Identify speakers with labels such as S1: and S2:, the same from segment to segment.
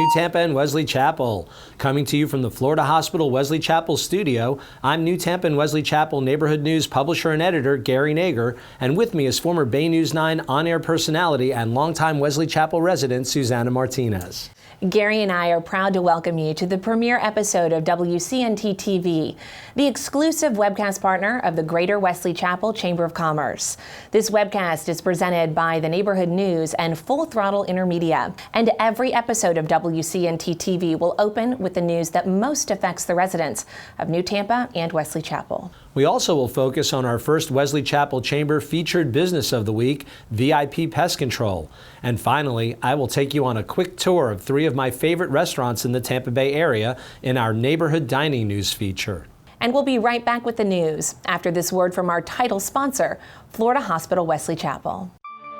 S1: New Tampa and Wesley Chapel. Coming to you from the Florida Hospital Wesley Chapel studio, I'm New Tampa and Wesley Chapel Neighborhood News publisher and editor Gary Nager, and with me is former Bay News 9 on-air personality and longtime Wesley Chapel resident Susanna Martinez.
S2: Gary and I are proud to welcome you to the premiere episode of WCNT-tv, the exclusive webcast partner of the Greater Wesley Chapel Chamber of Commerce. This webcast is presented by the Neighborhood News and Full Throttle Intermedia, and every episode of WCNT-tv will open with the news that most affects the residents of New Tampa and Wesley Chapel.
S1: We also will focus on our first Wesley Chapel Chamber featured business of the week, VIP Pest Control. And finally, I will take you on a quick tour of three of my favorite restaurants in the Tampa Bay area in our Neighborhood Dining News feature.
S2: And we'll be right back with the news after this word from our title sponsor, Florida Hospital Wesley Chapel.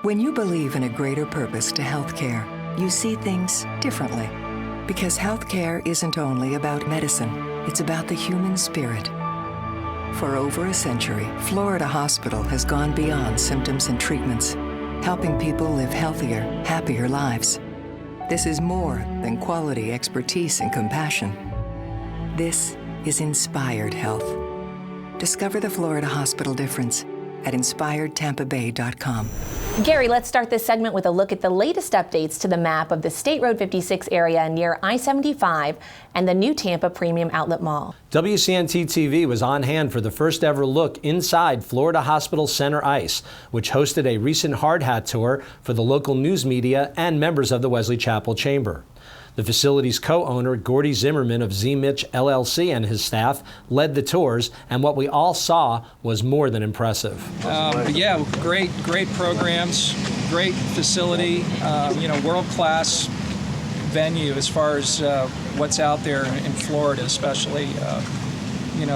S3: When you believe in a greater purpose to healthcare, you see things differently. Because healthcare isn't only about medicine, it's about the human spirit. For over a century, Florida Hospital has gone beyond symptoms and treatments, helping people live healthier, happier lives. This is more than quality, expertise, and compassion. This is inspired health. Discover the Florida Hospital difference at inspiredtampabay.com.
S2: Gary, let's start this segment with a look at the latest updates to the map of the State Road 56 area near I-75 and the New Tampa Premium Outlet Mall.
S1: WCNT-tv was on hand for the first ever look inside Florida Hospital Center Ice, which hosted a recent hard hat tour for the local news media and members of the Wesley Chapel Chamber. The facility's co-owner, Gordy Zimmerman of Z-Mitch LLC, and his staff led the tours, and what we all saw was more than impressive.
S4: Yeah, great programs, great facility, world-class venue as far as what's out there in Florida, especially.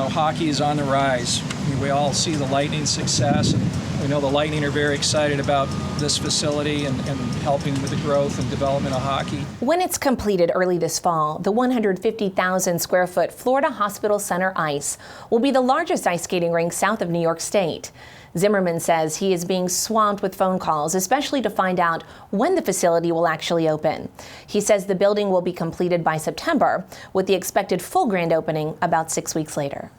S4: Hockey is on the rise. We all see the Lightning's success, and we know the Lightning are very excited about this facility and helping with the growth and development of hockey.
S2: When it's completed early this fall, the 150,000 square foot Florida Hospital Center Ice will be the largest ice skating rink south of New York State. Zimmerman says he is being swamped with phone calls, especially to find out when the facility will actually open. He says the building will be completed by September, with the expected full grand opening about 6 weeks later.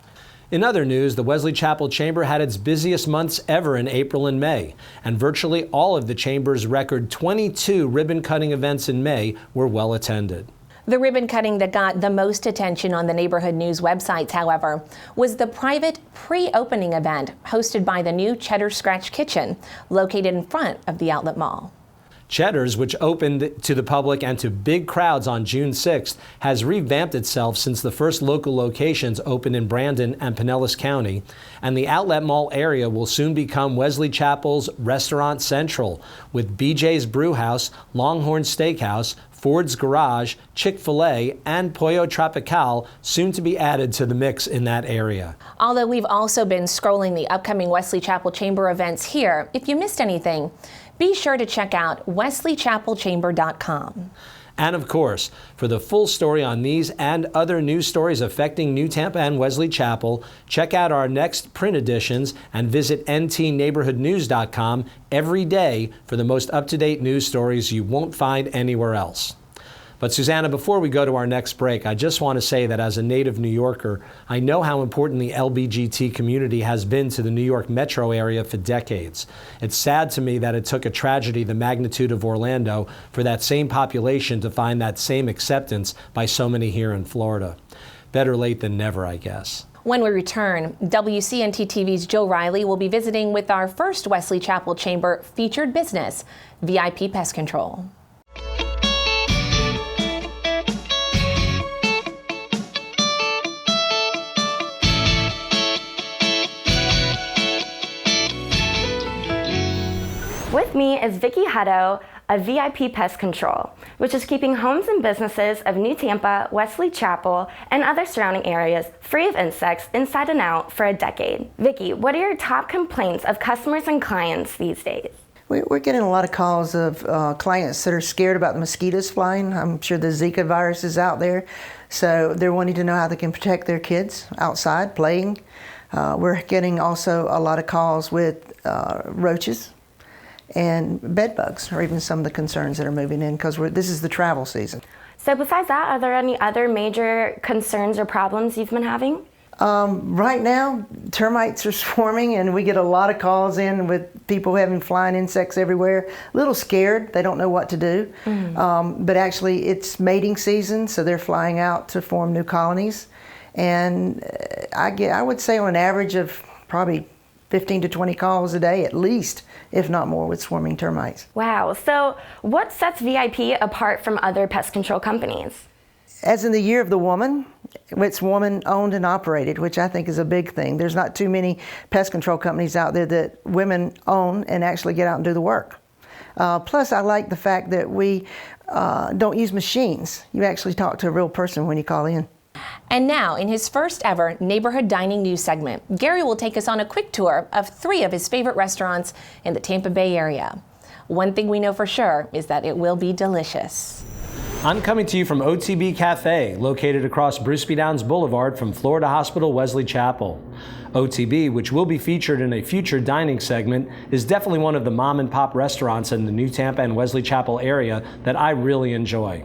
S1: In other news, the Wesley Chapel Chamber had its busiest months ever in April and May, and virtually all of the Chamber's record 22 ribbon-cutting events in May were well attended.
S2: The ribbon cutting that got the most attention on the Neighborhood News websites, however, was the private pre-opening event hosted by the new Cheddar Scratch Kitchen, located in front of the Outlet Mall.
S1: Cheddar's, which opened to the public and to big crowds on June 6th, has revamped itself since the first local locations opened in Brandon and Pinellas County, and the Outlet Mall area will soon become Wesley Chapel's Restaurant Central, with BJ's Brewhouse, Longhorn Steakhouse, Ford's Garage, Chick-fil-A, and Pollo Tropical soon to be added to the mix in that area.
S2: Although we've also been scrolling the upcoming Wesley Chapel Chamber events here, if you missed anything, be sure to check out wesleychapelchamber.com.
S1: And of course, for the full story on these and other news stories affecting New Tampa and Wesley Chapel, check out our next print editions and visit ntneighborhoodnews.com every day for the most up-to-date news stories you won't find anywhere else. But Susanna, before we go to our next break, I just want to say that as a native New Yorker, I know how important the LBGT community has been to the New York metro area for decades. It's sad to me that it took a tragedy the magnitude of Orlando for that same population to find that same acceptance by so many here in Florida. Better late than never, I guess.
S2: When we return, WCNT-TV's Joe Riley will be visiting with our first Wesley Chapel Chamber featured business, VIP Pest Control.
S5: With me is Vicki Hutto of VIP Pest Control, which is keeping homes and businesses of New Tampa, Wesley Chapel, and other surrounding areas free of insects inside and out for a decade. Vicki, what are your top complaints of customers and clients these days?
S6: We're getting a lot of calls of clients that are scared about the mosquitoes flying. I'm sure the Zika virus is out there, so they're wanting to know how they can protect their kids outside playing. We're getting also a lot of calls with roaches and bed bugs are even some of the concerns that are moving in because this is the travel season.
S5: So besides that, are there any other major concerns or problems you've been having?
S6: Right now, termites are swarming, and we get a lot of calls in with people having flying insects everywhere. A little scared, they don't know what to do. But actually, it's mating season, so they're flying out to form new colonies. And I would say on an average of probably 15 to 20 calls a day at least, if not more, with swarming termites.
S5: Wow. So what sets VIP apart from other pest control companies?
S6: As in the year of the woman, it's woman owned and operated, which I think is a big thing. There's not too many pest control companies out there that women own and actually get out and do the work. Plus, I like the fact that we don't use machines. You actually talk to a real person when you call in.
S2: And now, in his first ever Neighborhood Dining News segment, Gary will take us on a quick tour of 3 of his favorite restaurants in the Tampa Bay area. One thing we know for sure is that it will be delicious.
S1: I'm coming to you from OTB Cafe, located across Brewsby Downs Boulevard from Florida Hospital Wesley Chapel. OTB, which will be featured in a future dining segment, is definitely one of the mom and pop restaurants in the New Tampa and Wesley Chapel area that I really enjoy.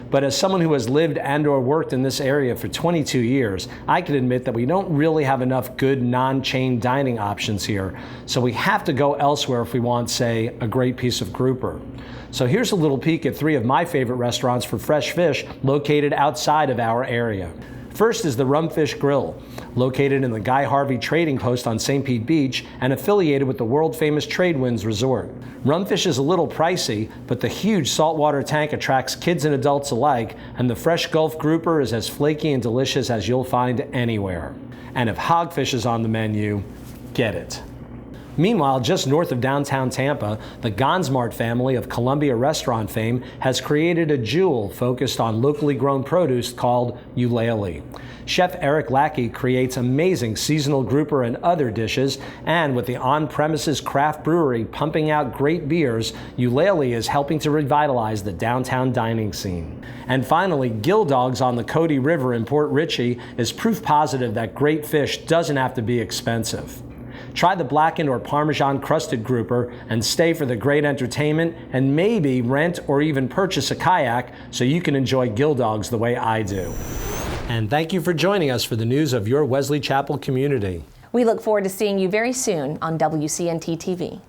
S1: But as someone who has lived and or worked in this area for 22 years, I can admit that we don't really have enough good non-chain dining options here. So we have to go elsewhere if we want, say, a great piece of grouper. So here's a little peek at 3 of my favorite restaurants for fresh fish located outside of our area. First is the Rumfish Grill, located in the Guy Harvey Trading Post on St. Pete Beach and affiliated with the world-famous Tradewinds Resort. Rumfish is a little pricey, but the huge saltwater tank attracts kids and adults alike, and the fresh Gulf grouper is as flaky and delicious as you'll find anywhere. And if hogfish is on the menu, get it. Meanwhile, just north of downtown Tampa, the Gonsmart family of Columbia restaurant fame has created a jewel focused on locally grown produce called Eulalie. Chef Eric Lackey creates amazing seasonal grouper and other dishes, and with the on-premises craft brewery pumping out great beers, Eulalie is helping to revitalize the downtown dining scene. And finally, Gill Dogs on the Cody River in Port Richey is proof positive that great fish doesn't have to be expensive. Try the blackened or Parmesan crusted grouper and stay for the great entertainment, and maybe rent or even purchase a kayak so you can enjoy Gill Dogs the way I do. And thank you for joining us for the news of your Wesley Chapel community.
S2: We look forward to seeing you very soon on WCNT-TV.